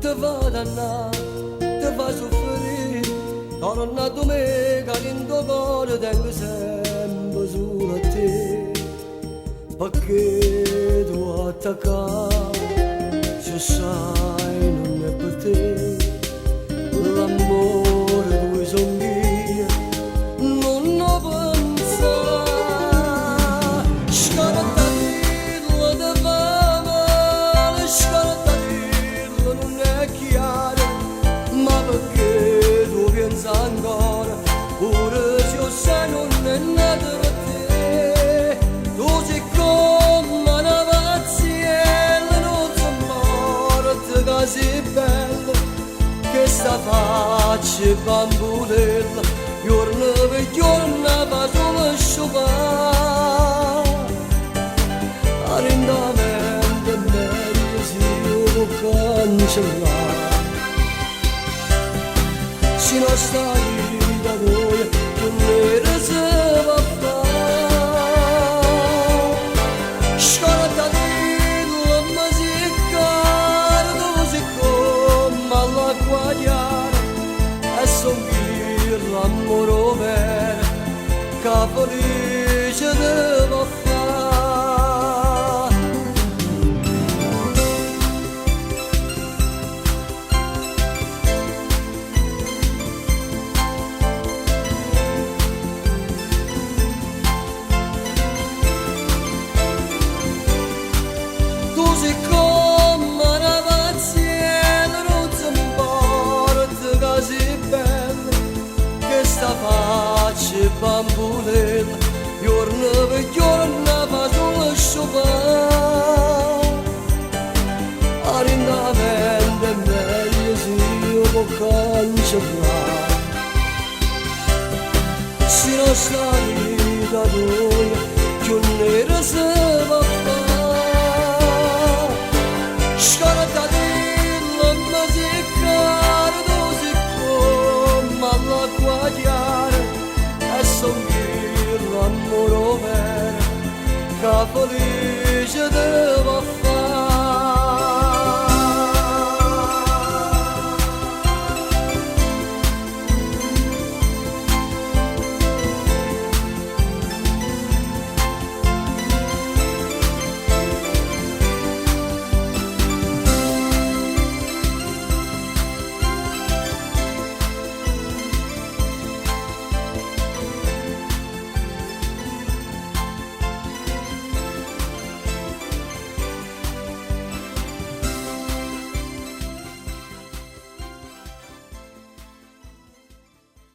te va dannar, te va soffrire, torna tu me che in tuo cuore tengo sempre solo a te, perché tu attaccare, se sai non è per te, l'amore due sogni, non lo pensa, scarta dirlo te va male, scarta dirlo non è chiaro, ma perché tu pensa ancora, pure se io sai non è nato per te, tu sei come una pazziella, non so morte che sei bella, che sta faccia e bambulella, giorno per giorno va solo sciupare, arrendamento meglio si può cancellare, se non stai da noi, non ne si va a fare, scorda dirlo ma si cara, tu sei come all'acqua chiara, e son io l'amore vero, che felice devo fare. Tu sei come una pazziella, non si importa che sei bella, che sta faccia e bambulella, giorno per giorno va solo sciupare, arrendamento è meglio se io può cancellare, se non stai da noi, giorno si